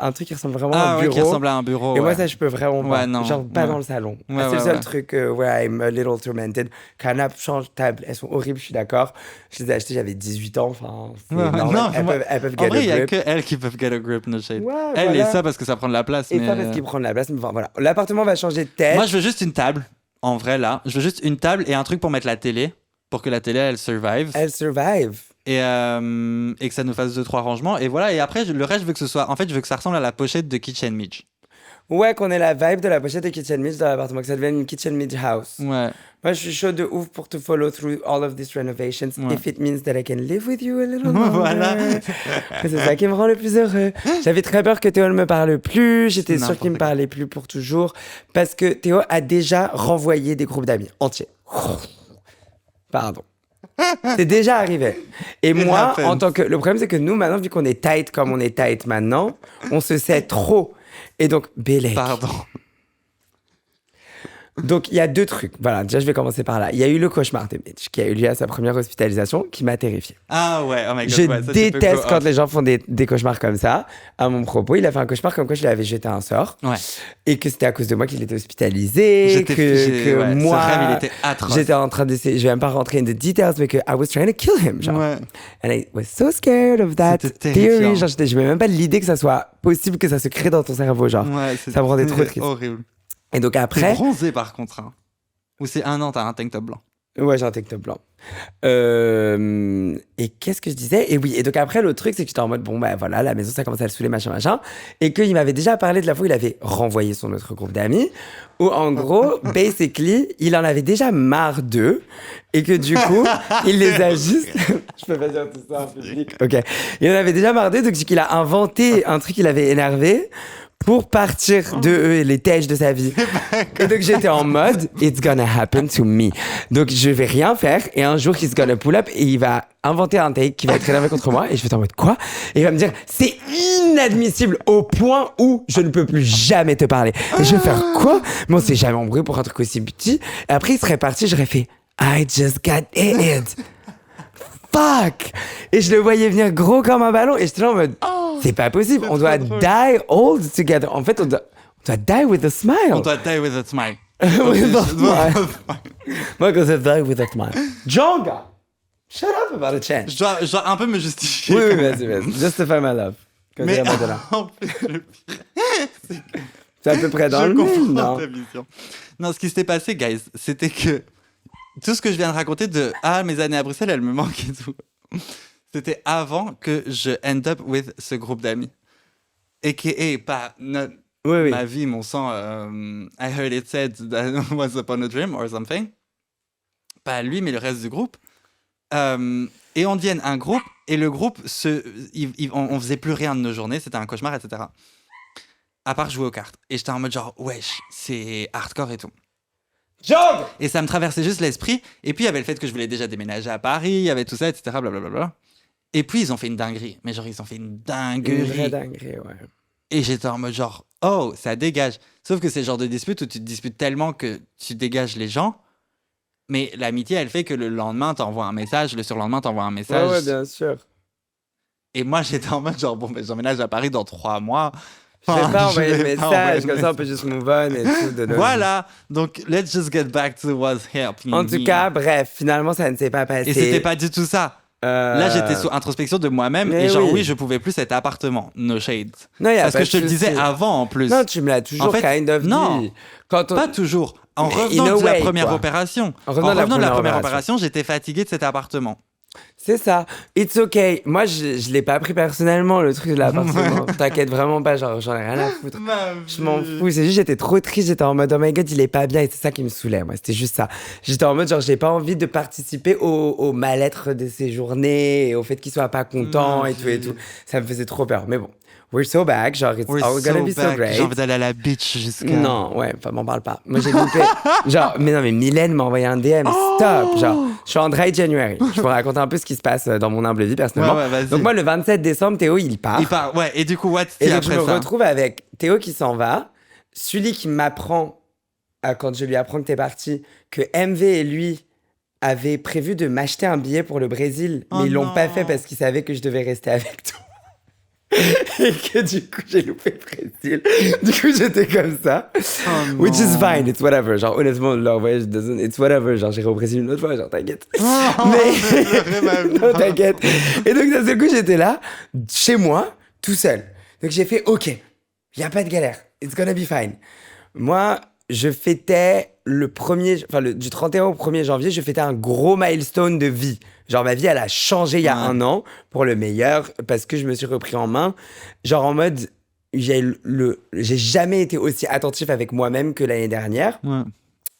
un truc qui ressemble vraiment à un bureau. Qui ressemble à un bureau. Et moi, ça, je peux vraiment pas. Non, genre pas dans le salon. Ouais, c'est le seul truc, I'm a little tormented. Canapé, change, table, elles sont horribles, je suis d'accord. Je les ai achetées, j'avais 18 ans. Enfin, non, elles peuvent get a grip. En vrai, il y a que elles qui peuvent get a grip, no shade. Ouais, elle et ça parce que ça prend de la place. Et ça parce qu'il prend de la place. Mais enfin, voilà. L'appartement va changer de tête. Moi, je veux juste une table. En vrai, là. Je veux juste une table et un truc pour mettre la télé. pour que la télé, elle survive. Elle survive. Et que ça nous fasse 2-3 rangements. Et voilà, et après, le reste, je veux que ce soit... En fait, je veux que ça ressemble à la pochette de Kitchen Midge. Ouais, qu'on ait la vibe de la pochette de Kitchen Midge dans l'appartement, que ça devienne une Kitchen Midge house. Ouais. Moi, je suis chaud de ouf pour to follow through all of these renovations, if it means that I can live with you a little longer. Voilà. C'est ça qui me rend le plus heureux. J'avais très peur que Théo ne me parle plus, j'étais sûre qu'il me parlait plus pour toujours, parce que Théo a déjà renvoyé des groupes d'amis entiers. Pardon. C'est déjà arrivé. Et moi, en tant que... Le problème, c'est que nous, maintenant, vu qu'on est tight comme on est tight maintenant, on se sait trop. Et donc, Bélec. Pardon. Donc, il y a 2 trucs. Voilà, déjà, je vais commencer par là. Il y a eu le cauchemar de Mitch, qui a eu lieu à sa première hospitalisation, qui m'a terrifié. Ah ouais, oh my God. Je ouais, ça, déteste quand les gens font des cauchemars comme ça. À mon propos, il a fait un cauchemar comme quoi je lui avais jeté un sort. Ouais. Et que c'était à cause de moi qu'il était hospitalisé. Que moi, ce rêve, il était atroce. J'étais en train d'essayer, je vais même pas rentrer in the details, mais que I was trying to kill him. Genre. Ouais. And I was so scared of that theory. Genre, je n'avais même pas l'idée que ça soit possible que ça se crée dans ton cerveau. Genre, ça me rendait trop triste. Horrible. Et donc après. T'es bronzé par contre. Hein. Ou c'est un an, t'as un tank top blanc. Ouais, j'ai un tank top blanc. Et qu'est-ce que je disais? Et oui, et donc après, l'autre truc, c'est que j'étais en mode, bon, ben voilà, la maison, ça commence à le saouler, machin. Et qu'il m'avait déjà parlé de la fois où il avait renvoyé son autre groupe d'amis, où en gros, basically, il en avait déjà marre d'eux, et que du coup, il les a juste... Je peux pas dire tout ça en public. Ok. Il en avait déjà marre d'eux, donc il a inventé un truc qui l'avait énervé, pour partir de eux et les tèches de sa vie. Et donc j'étais en mode it's gonna happen to me. Donc je vais rien faire et un jour he's gonna pull up et il va inventer un take qui va être énervé contre moi et je vais être en mode quoi? Et il va me dire c'est inadmissible au point où je ne peux plus jamais te parler. Et je vais faire quoi? Mais on s'est jamais embrouillé pour un truc aussi petit. Et après il serait parti, j'aurais fait I just got it. Fuck! Et je le voyais venir gros comme un ballon et j'étais là en mode c'est pas possible, on doit die old together. En fait, on doit die with a smile. On doit die with a smile. With a smile. Moi, quand c'est die with a smile. Jonga! Shut up about a change. Je dois un peu me justifier. Oui, vas-y. Justify my love. Mais en fait, le pire, c'est que... C'est à peu près dans le même, non? Ta vision. Non, ce qui s'était passé, guys, c'était que tout ce que je viens de raconter de « Ah, mes années à Bruxelles, elles me manquent et tout », c'était avant que je end up with ce groupe d'amis. A.K.A. pas ma vie, mon sang, I heard it said that was upon a dream or something. Pas lui, mais le reste du groupe. Et on devienne un groupe, et le groupe, on faisait plus rien de nos journées, c'était un cauchemar, etc. À part jouer aux cartes. Et j'étais en mode genre, wesh, c'est hardcore et tout. Job! Et ça me traversait juste l'esprit. Et puis il y avait le fait que je voulais déjà déménager à Paris, il y avait tout ça, etc. Blablabla. Et puis ils ont fait une dinguerie. Mais genre, ils ont fait une dinguerie. Une vraie dinguerie, ouais. Et j'étais en mode genre, oh, ça dégage. Sauf que c'est le genre de dispute où tu te disputes tellement que tu dégages les gens. Mais l'amitié, elle fait que le lendemain, t'envoies un message, le surlendemain, t'envoies un message. Ouais, bien sûr. Et moi, j'étais en mode genre, bon, ben, j'emménage à Paris dans 3 mois. Je vais pas envoyer de message, comme ça on peut juste move on et tout. Voilà, donc let's just get back to what's helping me. En tout cas, bref, finalement ça ne s'est pas passé. Et c'était pas du tout ça. Là, j'étais sous introspection de moi-même et genre, oui, je pouvais plus cet appartement. No shade. Non, parce que je te le disais avant en plus. Non, tu me l'as toujours kind of dit. Pas toujours. En revenant de la première opération. En revenant de la première opération, j'étais fatigué de cet appartement. C'est ça. It's okay. Moi, je l'ai pas pris personnellement, le truc de l'appartement. T'inquiète vraiment pas, genre, j'en ai rien à foutre. Je m'en fous. C'est juste, j'étais trop triste. J'étais en mode, oh my god, il est pas bien. Et c'est ça qui me saoulait, moi. C'était juste ça. J'étais en mode, genre, j'ai pas envie de participer au mal-être de ces journées et au fait qu'il soit pas content et tout et tout. Ça me faisait trop peur. Mais bon. We're so back, genre, it's all gonna be so great. J'ai envie d'aller à la beach jusqu'à... Non, ouais, enfin, m'en parle pas. Moi, j'ai loupé... genre, mais non, mais Mylène m'a envoyé un DM, stop. Genre, je suis en dry January. Je vous raconte un peu ce qui se passe dans mon humble vie, personnellement. Ouais, donc, moi, le 27 décembre, Théo, il part. Ouais, et du coup, what? Et donc, je me retrouve avec Théo qui s'en va, Sully qui m'apprend, quand je lui apprends que t'es parti, que MV et lui avaient prévu de m'acheter un billet pour le Brésil, mais ils l'ont pas fait parce qu'ils savaient que je devais rester avec toi. Et que du coup j'ai loupé le Brésil. Du coup j'étais comme ça. Which is fine, it's whatever. Genre honnêtement leur voyage it's whatever. Genre j'irai au Brésil une autre fois, genre t'inquiète. Mais non t'inquiète. Et donc d'un seul coup j'étais là, chez moi, tout seul. Donc j'ai fait ok, y a pas de galère, it's gonna be fine. Moi je fêtais du 31 au 1er janvier, je fêtais un gros milestone de vie. Genre, ma vie, elle a changé il y a un an pour le meilleur parce que je me suis repris en main. Genre, en mode, j'ai jamais été aussi attentif avec moi-même que l'année dernière. Ouais.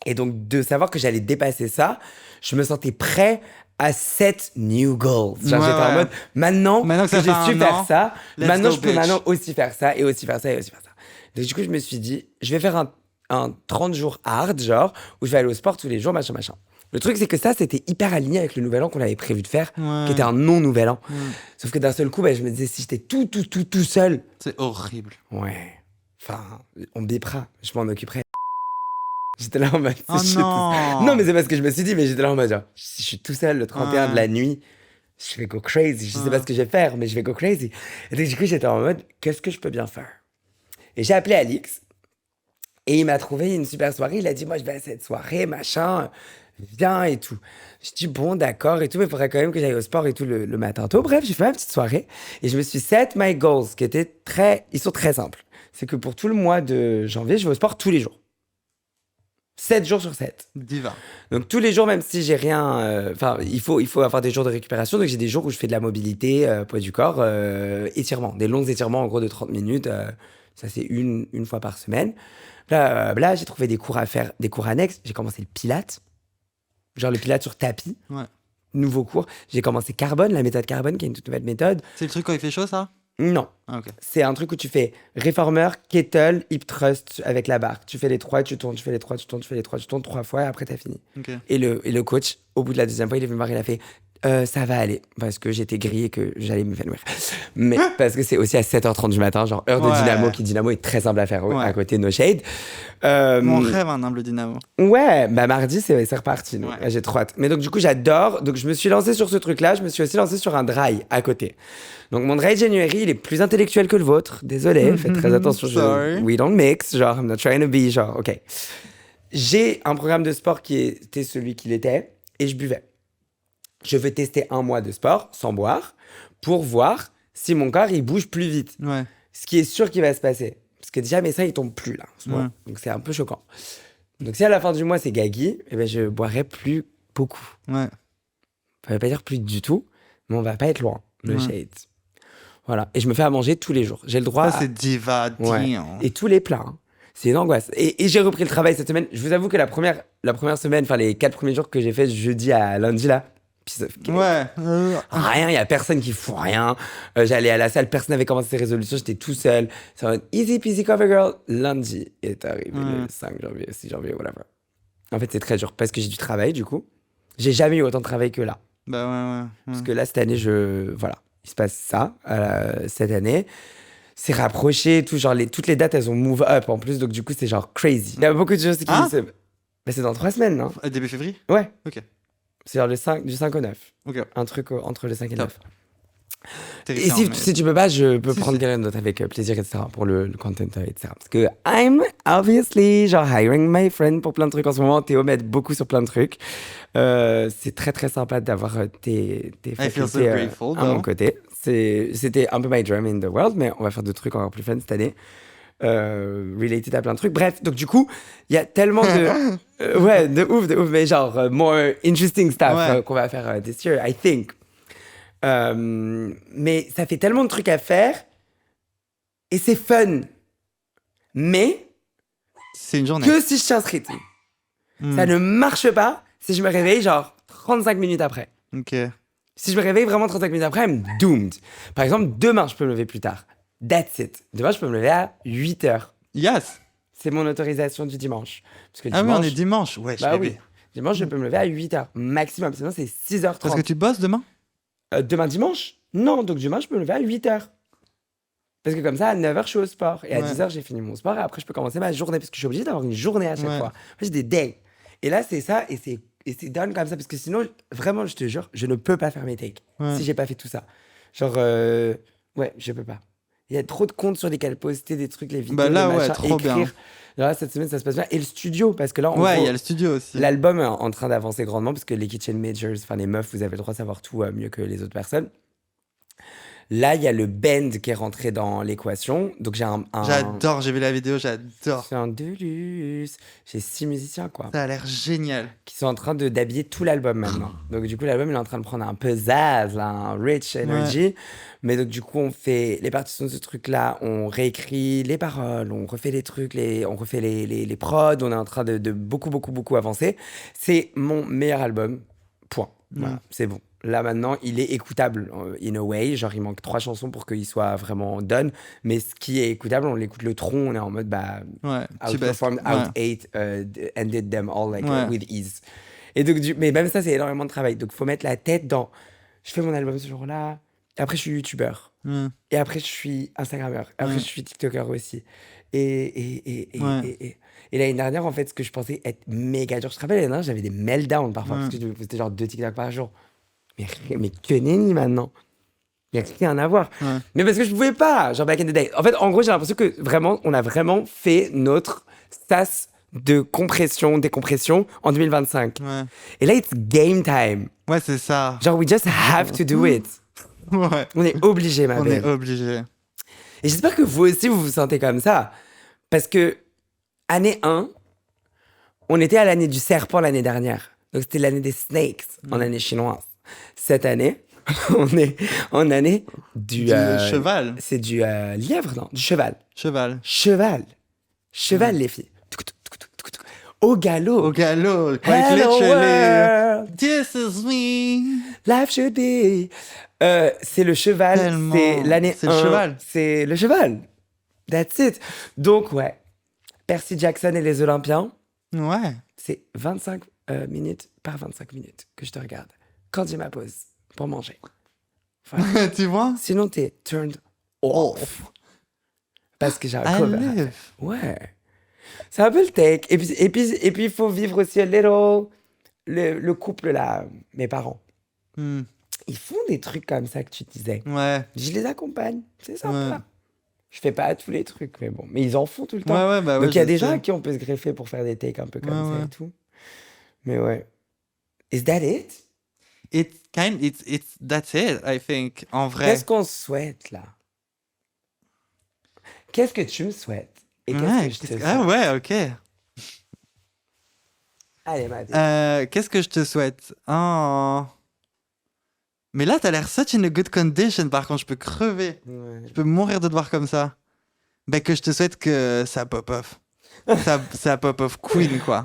Et donc, de savoir que j'allais dépasser ça, je me sentais prêt à set new goals. Genre, j'étais en mode, maintenant que j'ai su faire ça, maintenant, je peux maintenant aussi faire ça et aussi faire ça et aussi faire ça. Donc, du coup, je me suis dit, je vais faire un 30 jours hard, genre, où je vais aller au sport tous les jours, machin. Le truc, c'est que ça, c'était hyper aligné avec le nouvel an qu'on avait prévu de faire, qui était un non-nouvel an. Sauf que d'un seul coup, je me disais, si j'étais tout seul... C'est horrible. Ouais. Enfin, on me dépra, je m'en occuperai. J'étais là en mode... Non, mais c'est parce que je me suis dit, mais j'étais là en mode, genre, si je suis tout seul le 31 de la nuit, je vais go crazy. Je sais pas ce que je vais faire, mais je vais go crazy. Et donc, du coup, j'étais en mode, qu'est-ce que je peux bien faire? Et j'ai appelé Alix, et il m'a trouvé une super soirée. Il a dit, moi, je vais à cette soirée, machin, viens et tout. Je dis, bon, d'accord et tout, mais il faudrait quand même que j'aille au sport et tout le matin tôt. Bref, j'ai fait ma petite soirée, et je me suis set my goals, qui étaient ils sont très simples. C'est que pour tout le mois de janvier, je vais au sport tous les jours. 7 jours sur 7. Diva. Donc tous les jours, même si j'ai rien... il faut avoir des jours de récupération. Donc j'ai des jours où je fais de la mobilité, poids du corps, étirements. Des longs étirements, en gros, de 30 minutes. Ça, c'est une fois par semaine. Là, j'ai trouvé des cours à faire, des cours annexes. J'ai commencé le Pilates. Genre le Pilates sur tapis. Ouais. Nouveau cours. J'ai commencé Carbone, la méthode Carbone, qui est une toute nouvelle méthode. C'est le truc quand il fait chaud, ça? Non. Ah, ok. C'est un truc où tu fais réformeur, kettle, hip thrust avec la barre. Tu fais les 3, tu tournes, tu fais les 3, tu tournes, tu fais les 3, tu tournes 3 fois et après t'as fini. Okay. Et le coach, au bout de la deuxième fois, il est venu me voir, il a fait ça va aller. Parce que j'étais grillé et que j'allais m'évanouir. Mais parce que c'est aussi à 7h30 du matin, genre heure de dynamo, qui dynamo est très simple à faire à côté, no shade. Mon rêve, un humble dynamo. Ouais, mardi, c'est reparti. Donc, j'ai trop hâte. Mais donc, du coup, j'adore. Donc, je me suis lancé sur ce truc-là. Je me suis aussi lancé sur un dry à côté. Donc, mon dry January, il est plus intellectuel que le vôtre. Désolé, faites très attention. We don't mix. Genre, I'm not trying to be. Genre, OK. J'ai un programme de sport qui était celui qu'il était et je buvais. Je veux tester un mois de sport sans boire pour voir si mon corps, il bouge plus vite. Ouais. Ce qui est sûr qu'il va se passer. Parce que déjà, mes seins, ils tombent plus, là, en ce moment. Donc, c'est un peu choquant. Donc, si à la fin du mois, c'est gaggy, je boirai plus beaucoup. Ouais. Ça veut pas dire plus du tout, mais on va pas être loin. Le shade. Voilà. Et je me fais à manger tous les jours. J'ai le droit Ça, c'est diva. Et tous les plats. Hein. C'est une angoisse. Et j'ai repris le travail cette semaine. Je vous avoue que la première semaine, les 4 premiers jours que j'ai fait jeudi à lundi, là, rien, il y a personne qui fout rien. J'allais à la salle, personne n'avait commencé ses résolutions, j'étais tout seul. C'est un easy peasy cover girl. Lundi est arrivé le 5 janvier, 6 janvier, whatever. En fait, c'est très dur parce que j'ai du travail, du coup. J'ai jamais eu autant de travail que là. Bah ouais. Parce que là, cette année, voilà. Il se passe ça, cette année. C'est rapproché, tout, genre, toutes les dates, elles ont move up en plus, donc du coup, c'est genre crazy. Il y a beaucoup de choses qui... c'est dans 3 semaines, non? Début février? Ouais. Ok. C'est genre du 5 au 9. Okay. Un truc entre le 5 et le 9. Et si tu peux pas, je peux prendre quelqu'un d'autre avec plaisir, etc. Pour le content, etc. Parce que I'm obviously genre hiring my friend pour plein de trucs en ce moment. Théo m'aide beaucoup sur plein de trucs. C'est très très sympa d'avoir tes facultés à mon côté. C'était un peu my dream in the world, mais on va faire d'autres trucs encore plus fun cette année. Related à plein de trucs. Bref, donc du coup, il y a tellement de... de ouf, mais genre, more interesting stuff qu'on va faire this year, I think. Mais ça fait tellement de trucs à faire et c'est fun. Mais c'est une journée. Que si je tiens ce rythme. Ça ne marche pas si je me réveille genre 35 minutes après. Ok. Si je me réveille vraiment 35 minutes après, I'm doomed. Par exemple, demain, je peux me lever plus tard. That's it. Demain, je peux me lever à 8h. Yes. C'est mon autorisation du dimanche. Parce que dimanche, oui, on est dimanche. Ouais, oui. Dimanche, je peux me lever à 8h maximum. Sinon, c'est 6h30. Parce que tu bosses demain demain dimanche? Non, donc demain, je peux me lever à 8h. Parce que comme ça, à 9h, je suis au sport. Et à 10h, j'ai fini mon sport. Et après, je peux commencer ma journée. Parce que je suis obligé d'avoir une journée à chaque fois. Moi, j'ai des days. Et là, c'est ça. Et c'est done comme ça. Parce que sinon, vraiment, je te jure, je ne peux pas faire mes takes. Si j'ai pas fait tout ça. Genre, je peux pas. Il y a trop de comptes sur lesquels poster des trucs, les vidéos, là, les machins, trop écrire. bien. Là, cette semaine, ça se passe bien. Et le studio, parce que là, il y a le studio aussi. L'album est en train d'avancer grandement, parce que les Kitchen Majors, enfin les meufs, vous avez le droit de savoir tout mieux que les autres personnes. Là, il y a le bend qui est rentré dans l'équation. Donc, j'ai un... J'adore, j'ai vu la vidéo, j'adore. C'est un Deluxe. J'ai 6 musiciens, quoi. Ça a l'air génial. Qui sont en train d'habiller tout l'album maintenant. Donc, du coup, l'album, il est en train de prendre un peu zazz, là, un rich energy. Ouais. Mais donc, du coup, on fait les partitions de ce truc-là, on réécrit les paroles, on refait les trucs, on refait les prods, on est en train de beaucoup avancer. C'est mon meilleur album, point. Voilà, c'est bon. Là, maintenant, il est écoutable, in a way. Genre, il manque 3 chansons pour qu'il soit vraiment done. Mais ce qui est écoutable, on l'écoute le tronc, on est en mode, outperformed, out-ate, and did them all, with ease. Et donc, mais même ça, c'est énormément de travail. Donc, il faut mettre la tête dans... Je fais mon album ce jour-là. Et après, je suis youtubeur. Et après, je suis instagrammeur. Et après, je suis tiktoker aussi. Et l'année dernière, en fait, ce que je pensais être méga dur. Je te rappelle, l'année dernière, j'avais des meltdowns parfois. Parce que c'était genre 2 TikTok par jour. Mais que nenni maintenant. Il n'y a rien à voir. Mais parce que je ne pouvais pas, genre back in the day. En fait, en gros, j'ai l'impression que vraiment, on a vraiment fait notre sas de compression, décompression en 2025. Et là, it's game time. Ouais, c'est ça. Genre, we just have to do it. Ouais. On est obligé, ma belle. On est obligé. Et j'espère que vous aussi, vous vous sentez comme ça. Parce que, année 1, on était à l'année du serpent l'année dernière. Donc, c'était l'année des snakes en année chinoise. Cette année, on est en année du cheval. C'est du lièvre, non? Du cheval. Cheval, les filles. Au galop. Quite Hello literally. world. This is me. Life should be. C'est le cheval. Tellement. C'est l'année 1. C'est le cheval. C'est le cheval. That's it. Donc, ouais. Percy Jackson et les Olympiens. Ouais. C'est 25 minutes par 25 minutes que je te regarde. Quand j'ai ma pause pour manger. Voilà. Tu vois? Sinon, t'es turned off. Parce que j'ai un cover. Ouais. C'est un peu le take. Et puis, il faut vivre aussi a little... Le couple, là, mes parents. Ils font des trucs comme ça que tu disais. Ouais. Je les accompagne. C'est sympa. Ouais. Je fais pas tous les truks, mais bon. Mais ils en font tout le temps. Ouais, donc, il y a des gens à qui on peut se greffer pour faire des takes un peu comme ça et tout. Mais ouais. Is that it? That's it, I think, en vrai. Qu'est-ce qu'on souhaite, là? Qu'est-ce que tu me souhaites? Et qu'est-ce que je te souhaite? Ah ouais, ok. Allez, ma vie. Qu'est-ce que je te souhaite? Oh. Mais là, t'as l'air such in a good condition, par contre, je peux crever. Ouais. Je peux mourir de te voir comme ça. Ben, que je te souhaite que ça pop-off. ça pop-off queen, quoi.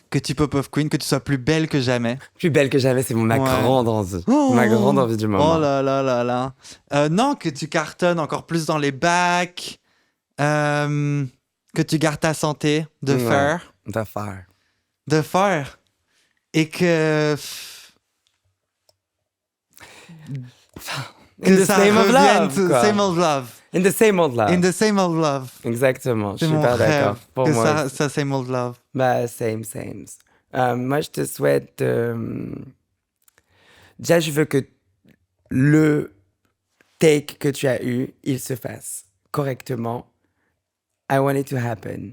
Que tu pop-off queen, que tu sois plus belle que jamais. Plus belle que jamais, c'est ma grande envie. Ma grande envie du moment. Oh là là là là. Non, que tu cartonnes encore plus dans les bacs. Que tu gardes ta santé de fer. De fer. Et que... In the same old love. Same old love. In the same old love. In the same old love. Exactement, je suis pas d'accord. Pour moi, ça, same old love. Bah, same. Moi, je te souhaite... Déjà, je veux que le take que tu as eu, il se fasse correctement. I want it to happen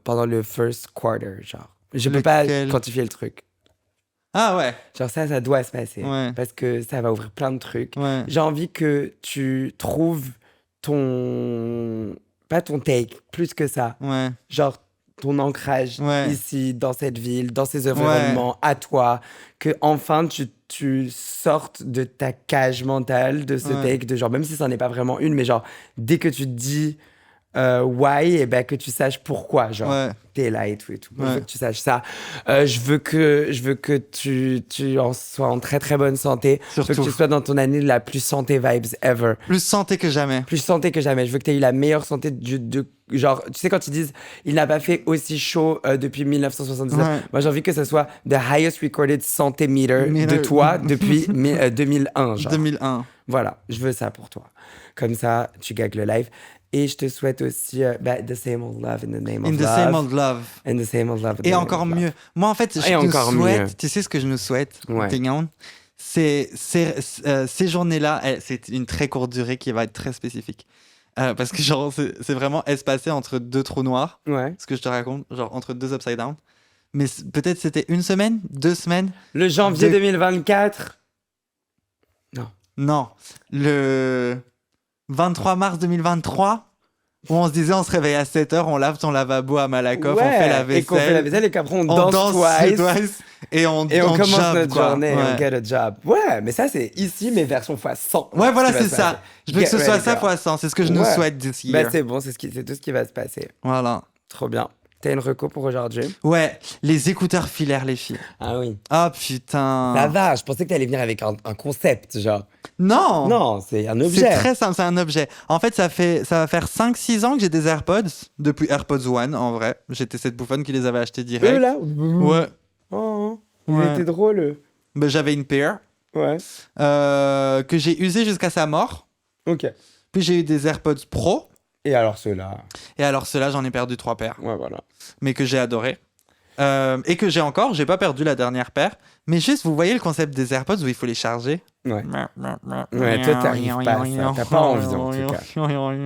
pendant le first quarter, genre. Je peux pas quantifier le truc. Ah ouais. Genre ça doit se passer. Ouais. Parce que ça va ouvrir plein de trucs. Ouais. J'ai envie que tu trouves pas ton take, plus que ça. Ouais. Genre ton ancrage ici, dans cette ville, dans ces environnements, à toi. Que enfin tu sortes de ta cage mentale, de ce take, de genre, même si ça n'est pas vraiment une, mais genre, dès que tu te dis why, et ben que tu saches pourquoi, genre t'es là et tout. Je veux que tu saches ça. Je veux que tu en sois en très très bonne santé. Surtout. Je veux que tu sois dans ton année la plus santé vibes ever. Plus santé que jamais. Je veux que tu aies eu la meilleure santé genre, tu sais, quand ils disent il n'a pas fait aussi chaud depuis 1979, moi j'ai envie que ça soit the highest recorded santé meter de toi depuis 2001, genre. 2001. Voilà, je veux ça pour toi. Comme ça, tu gags le live. Et je te souhaite aussi the same old love in the name of love. Same old love. In the same old love. Et encore mieux. Moi, en fait, je nous souhaite, tu sais ce que je nous souhaite, c'est ces journées-là, c'est une très courte durée qui va être très spécifique. Parce que genre, c'est vraiment espacé entre 2 trous noirs, ce que je te raconte, genre entre 2 upside down. Mais peut-être c'était 1 semaine, 2 semaines. Le janvier 2024. Non. Non. Le 23 mars 2023, où on se disait on se réveille à 7h, on lave ton lavabo à Malakoff, on fait la vaisselle. Et qu'on fait la vaisselle et qu'après on danse twice. Et on commence job, notre quoi. journée, Ouais. on get a job. Ouais, mais ça c'est ici, mais version x100. Ouais, voilà, c'est ça. Je veux que ce soit ça x100, c'est ce que je nous souhaite d'ici. Bah c'est bon, c'est tout ce qui va se passer. Voilà. Trop bien. T'as une reco pour aujourd'hui? Ouais, les écouteurs filaires, les filles. Ah oui. Ah putain. Ça va, je pensais que t'allais venir avec un concept, genre. Non. Non, c'est un objet. C'est très simple, c'est un objet. En fait, ça va faire 5-6 ans que j'ai des AirPods, depuis AirPods One, en vrai. J'étais cette bouffonne qui les avait achetés direct. Là? Ouais. Oh, Ouais. il était drôle. Ben, j'avais une paire Ouais. que j'ai usée jusqu'à sa mort. Ok. Puis j'ai eu des AirPods Pro. Et alors ceux-là? Et alors ceux-là, j'en ai perdu 3 paires. Ouais, voilà. Mais que j'ai adoré. Et que j'ai encore. J'ai pas perdu la dernière paire. Mais juste, vous voyez le concept des AirPods où il faut les charger? Ouais. Ouais, toi, t'arrives pas à ça. T'as pas envie, en tout cas.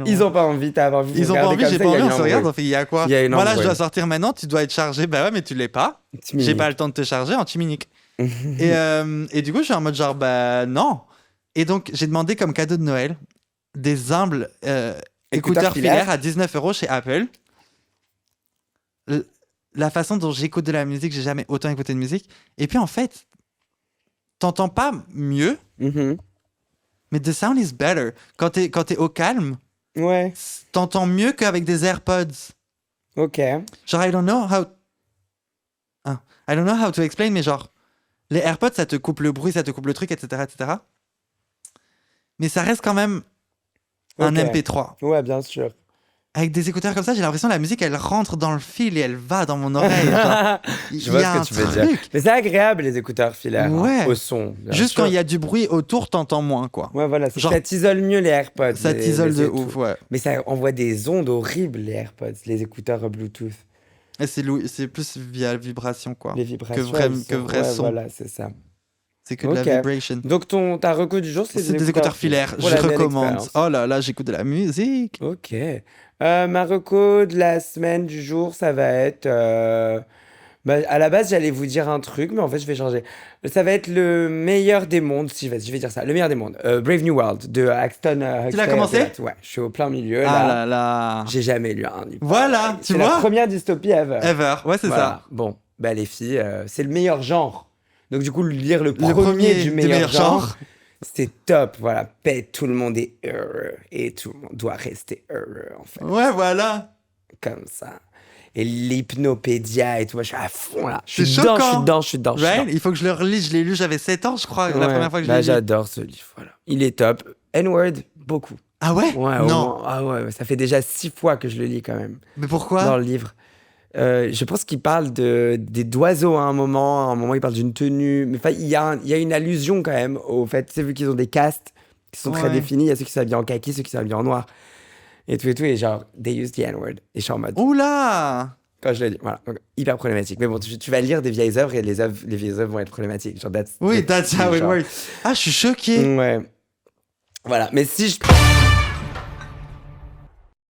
Ils ont pas envie, t'as envie. Ils ont pas envie, j'ai pas envie, on se regarde, on fait, il y a quoi? Il y a une Voilà, je embrouille. dois sortir maintenant, tu dois être chargé. Bah ouais, mais tu l'es pas. J'ai pas le temps de te charger en 10 minutes. Et du coup, je suis en mode genre, bah non. Et donc, j'ai demandé comme cadeau de Noël des humbles écouteurs filaires à 19€ chez Apple. La façon dont j'écoute de la musique, j'ai jamais autant écouté de musique. Et puis en fait, t'entends pas mieux, mais the sound is better. Quand t'es au calme, ouais, t'entends mieux qu'avec des AirPods. Ok. Genre, I don't know how to explain, mais genre, les AirPods, ça te coupe le bruit, ça te coupe le truc, etc., etc. Mais ça reste quand même un MP3. Ouais, bien sûr. Avec des écouteurs comme ça, j'ai l'impression que la musique, elle rentre dans le fil et elle va dans mon oreille. Je vois ce que tu veux dire. Mais c'est agréable, les écouteurs filaires, ouais. Au son. Juste quand il y a du bruit autour, t'entends moins, quoi. Ouais, voilà. Genre, ça t'isole mieux, les AirPods. Ça t'isole de ouf, ouais. Mais ça envoie des ondes horribles, les AirPods, les écouteurs Bluetooth. Et c'est plus via vibration, quoi. Les vibrations. Que vrai son. Voilà, c'est ça. C'est que de la vibration. Donc, ta reco du jour, c'est des écouteurs filaires. Je recommande. Oh là là, j'écoute de la musique. Ok. Ma reco de la semaine du jour, ça va être... à la base, j'allais vous dire un truc, mais en fait, je vais changer. Ça va être le meilleur des mondes, si je vais dire ça. Le meilleur des mondes. Brave New World, de Axton Huxley. Tu l'as commencé? Ouais, je suis au plein milieu. Ah là là. J'ai jamais lu un livre. Voilà, tu vois? C'est la première dystopie ever. Ouais, c'est ça. Bon, les filles, c'est le meilleur genre. Donc, du coup, lire le premier du meilleur genre, c'est top. Voilà, tout le monde est heureux. Et tout le monde doit rester heureux, en fait. Ouais, voilà. Comme ça. Et l'hypnopédia et tout, moi, je suis à fond, là. Je suis dedans. Right? Il faut que je le relise. Je l'ai lu, j'avais 7 ans, je crois, la première fois que je l'ai lu. J'adore ce livre, voilà. Il est top. N-word, beaucoup. Ah ouais? Ouais, non. Ah ouais, ça fait déjà 6 fois que je le lis, quand même. Mais pourquoi? Dans le livre. Je pense qu'il parle d'oiseaux à un moment il parle d'une tenue, mais il y a une allusion quand même au fait, tu sais, vu qu'ils ont des castes qui sont très définis, il y a ceux qui s'habillent en kaki, ceux qui s'habillent en noir, et tout, et genre, they use the N-word, et je suis en mode... Oula! Quand je le dis, voilà, donc, hyper problématique, mais bon, tu vas lire des vieilles œuvres, et les vieilles œuvres vont être problématiques, genre, that's how it works. Ah, je suis choqué! Ouais. Voilà, mais si je...